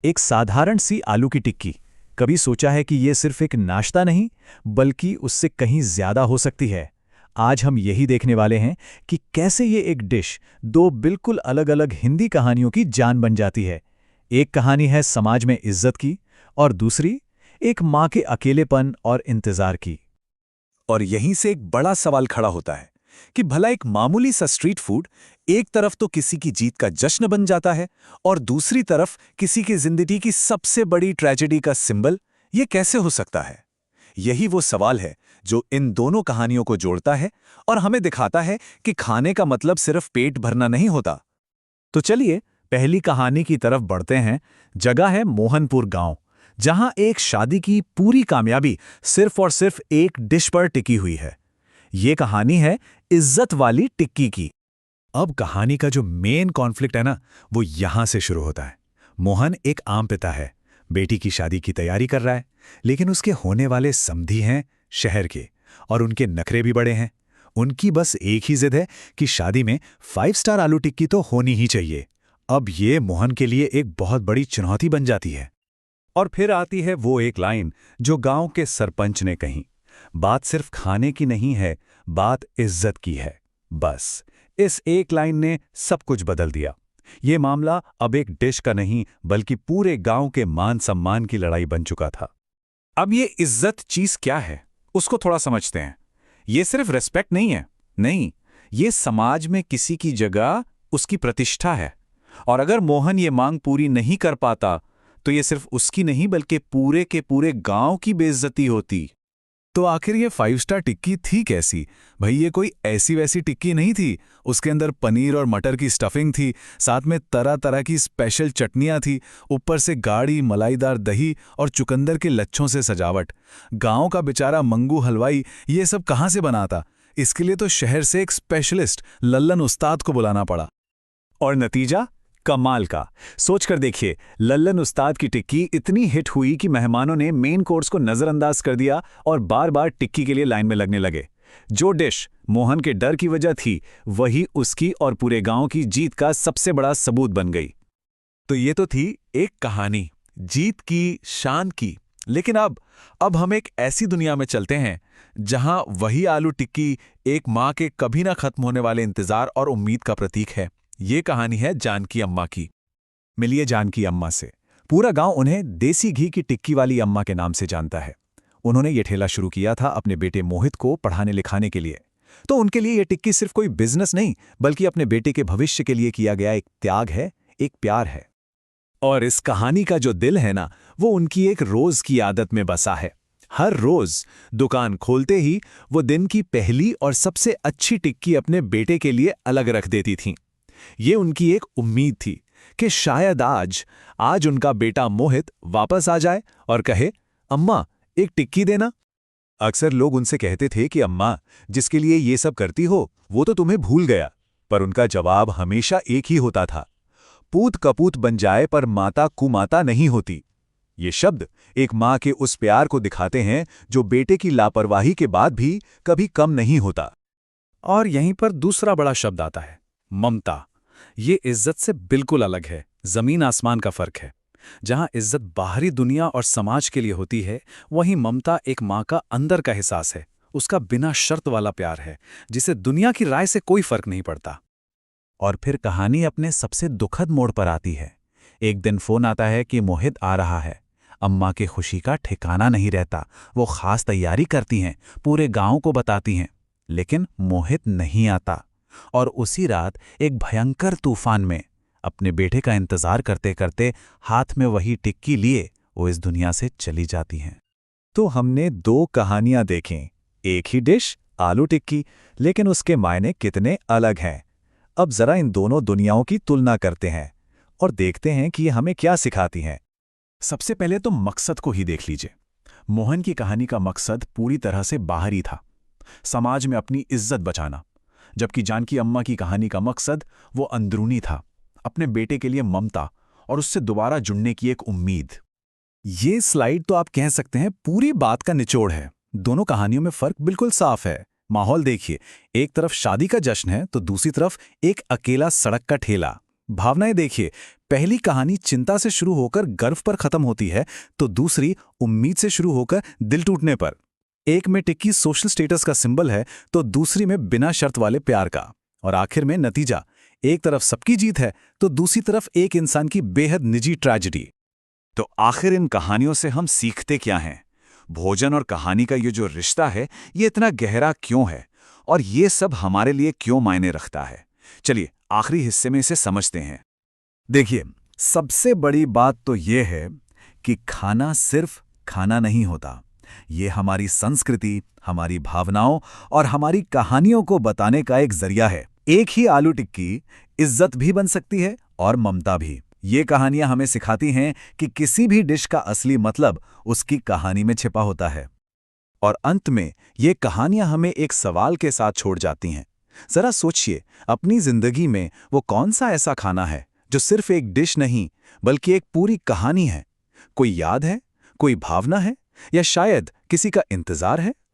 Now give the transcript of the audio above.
एक साधारण सी आलू की टिक्की। कभी सोचा है कि ये सिर्फ एक नाश्ता नहीं, बल्कि उससे कहीं ज्यादा हो सकती है। आज हम यही देखने वाले हैं कि कैसे ये एक डिश दो बिल्कुल अलग-अलग हिंदी कहानियों की जान बन जाती है। एक कहानी है समाज में इज्जत की, और दूसरी एक माँ के अकेलेपन और इंतजार की। और यहीं से एक बड़ा सवाल खड़ा होता है कि भला एक मामूली सा स्ट्रीट फूड एक तरफ तो किसी की जीत का जश्न बन जाता है और दूसरी तरफ किसी की जिंदगी की सबसे बड़ी ट्रेजेडी का सिंबल। ये कैसे हो सकता है? यही वो सवाल है जो इन दोनों कहानियों को जोड़ता है और हमें दिखाता है कि खाने का मतलब सिर्फ पेट भरना नहीं होता। तो चलिए पहली कहानी की तरफ बढ़ते हैं। जगह है मोहनपुर गांव, जहां एक शादी की पूरी कामयाबी सिर्फ और सिर्फ एक डिश पर टिकी हुई है। ये कहानी है इज्जत वाली टिक्की की। अब कहानी का जो मेन कॉन्फ्लिक्ट है ना, वो यहां से शुरू होता है। मोहन एक आम पिता है, बेटी की शादी की तैयारी कर रहा है, लेकिन उसके होने वाले समधी हैं शहर के, और उनके नखरे भी बड़े हैं। उनकी बस एक ही जिद है कि शादी में 5 स्टार आलू टिक्की तो होनी ही चाहिए। अब ये मोहन के लिए एक बहुत बड़ी चुनौती बन जाती है। और फिर आती है वो एक लाइन जो गांव के सरपंच ने कही। बात सिर्फ खाने की नहीं है, बात इज्जत की है। बस इस एक लाइन ने सब कुछ बदल दिया। ये मामला अब एक डिश का नहीं, बल्कि पूरे गांव के मान सम्मान की लड़ाई बन चुका था। अब ये इज्जत चीज क्या है, उसको थोड़ा समझते हैं। ये सिर्फ रिस्पेक्ट नहीं है, नहीं, ये समाज में किसी की जगह, उसकी प्रतिष्ठा है। और अगर मोहन ये मांग पूरी नहीं कर पाता तो ये सिर्फ उसकी नहीं, बल्कि पूरे के पूरे गांव की बेइज्जती होती। तो आखिर ये 5 स्टार टिक्की थी कैसी? भाई ये कोई ऐसी वैसी टिक्की नहीं थी। उसके अंदर पनीर और मटर की स्टफिंग थी, साथ में तरह तरह की स्पेशल चटनियां थी, ऊपर से गाढ़ी मलाईदार दही और चुकंदर के लच्छों से सजावट। गांव का बेचारा मंगू हलवाई ये सब कहाँ से बनाता? इसके लिए तो शहर से एक स्पेशलिस्ट लल्लन उस्ताद को बुलाना पड़ा। और नतीजा कमाल का। सोचकर देखिए, लल्लन उस्ताद की टिक्की इतनी हिट हुई कि मेहमानों ने मेन कोर्स को नजरअंदाज कर दिया और बार बार टिक्की के लिए लाइन में लगने लगे। जो डिश मोहन के डर की वजह थी, वही उसकी और पूरे गांव की जीत का सबसे बड़ा सबूत बन गई। तो ये तो थी एक कहानी, जीत की, शान की। लेकिन अब हम एक ऐसी दुनिया में चलते हैं जहां वही आलू टिक्की एक माँ के कभी ना खत्म होने वाले इंतजार और उम्मीद का प्रतीक है। ये कहानी है जानकी अम्मा की। मिलिए जानकी अम्मा से। पूरा गांव उन्हें देसी घी की टिक्की वाली अम्मा के नाम से जानता है। उन्होंने ये ठेला शुरू किया था अपने बेटे मोहित को पढ़ाने लिखाने के लिए। तो उनके लिए ये टिक्की सिर्फ कोई बिजनेस नहीं, बल्कि अपने बेटे के भविष्य के लिए किया गया एक त्याग है, एक प्यार है। और इस कहानी का जो दिल है ना, वो उनकी एक रोज की आदत में बसा है। हर रोज दुकान खोलते ही वो दिन की पहली और सबसे अच्छी टिक्की अपने बेटे के लिए अलग रख देती थीं। ये उनकी एक उम्मीद थी कि शायद आज उनका बेटा मोहित वापस आ जाए और कहे, अम्मा एक टिक्की देना। अक्सर लोग उनसे कहते थे कि अम्मा, जिसके लिए ये सब करती हो वो तो तुम्हें भूल गया। पर उनका जवाब हमेशा एक ही होता था, पूत कपूत बन जाए पर माता कुमाता नहीं होती। ये शब्द एक माँ के उस प्यार को दिखाते हैं जो बेटे की लापरवाही के बाद भी कभी कम नहीं होता। और यहीं पर दूसरा बड़ा शब्द आता है, ममता। ये इज्जत से बिल्कुल अलग है, जमीन आसमान का फर्क है। जहां इज्जत बाहरी दुनिया और समाज के लिए होती है, वहीं ममता एक माँ का अंदर का एहसास है, उसका बिना शर्त वाला प्यार है, जिसे दुनिया की राय से कोई फर्क नहीं पड़ता। और फिर कहानी अपने सबसे दुखद मोड़ पर आती है। एक दिन फोन आता है कि मोहित आ रहा है। अम्मा की खुशी का ठिकाना नहीं रहता। वो खास तैयारी करती हैं, पूरे गांव को बताती हैं, लेकिन मोहित नहीं आता। और उसी रात एक भयंकर तूफान में अपने बेटे का इंतजार करते करते हाथ में वही टिक्की लिए वो इस दुनिया से चली जाती हैं। तो हमने दो कहानियां देखें, एक ही डिश आलू टिक्की, लेकिन उसके मायने कितने अलग हैं। अब जरा इन दोनों दुनियाओं की तुलना करते हैं और देखते हैं कि ये हमें क्या सिखाती हैं। सबसे पहले तो मकसद को ही देख लीजिए। मोहन की कहानी का मकसद पूरी तरह से बाहरी था, समाज में अपनी इज्जत बचाना। जबकि जानकी अम्मा की कहानी का मकसद वो अंदरूनी था, अपने बेटे के लिए ममता और उससे दोबारा जुड़ने की एक उम्मीद। ये स्लाइड तो आप कह सकते हैं पूरी बात का निचोड़ है। दोनों कहानियों में फर्क बिल्कुल साफ है। माहौल देखिए, एक तरफ शादी का जश्न है तो दूसरी तरफ एक अकेला सड़क का ठेला। भावनाएं देखिए, पहली कहानी चिंता से शुरू होकर गर्व पर खत्म होती है, तो दूसरी उम्मीद से शुरू होकर दिल टूटने पर। एक में टिक्की सोशल स्टेटस का सिंबल है, तो दूसरी में बिना शर्त वाले प्यार का। और आखिर में नतीजा, एक तरफ सबकी जीत है, तो दूसरी तरफ एक इंसान की बेहद निजी ट्रेजेडी। तो आखिर इन कहानियों से हम सीखते क्या हैं? भोजन और कहानी का ये जो रिश्ता है, ये इतना गहरा क्यों है? और ये सब हमारे लिए क्यों मायने रखता है? चलिए आखिरी हिस्से में इसे समझते हैं। देखिए, सबसे बड़ी बात तो ये है कि खाना सिर्फ खाना नहीं होता। ये हमारी संस्कृति, हमारी भावनाओं और हमारी कहानियों को बताने का एक जरिया है। एक ही आलू टिक्की इज्जत भी बन सकती है और ममता भी। ये कहानियां हमें सिखाती हैं कि किसी भी डिश का असली मतलब उसकी कहानी में छिपा होता है। और अंत में ये कहानियां हमें एक सवाल के साथ छोड़ जाती हैं। जरा सोचिए, अपनी जिंदगी में वो कौन सा ऐसा खाना है जो सिर्फ एक डिश नहीं बल्कि एक पूरी कहानी है? कोई याद है, कोई भावना है, या शायद किसी का इंतजार है?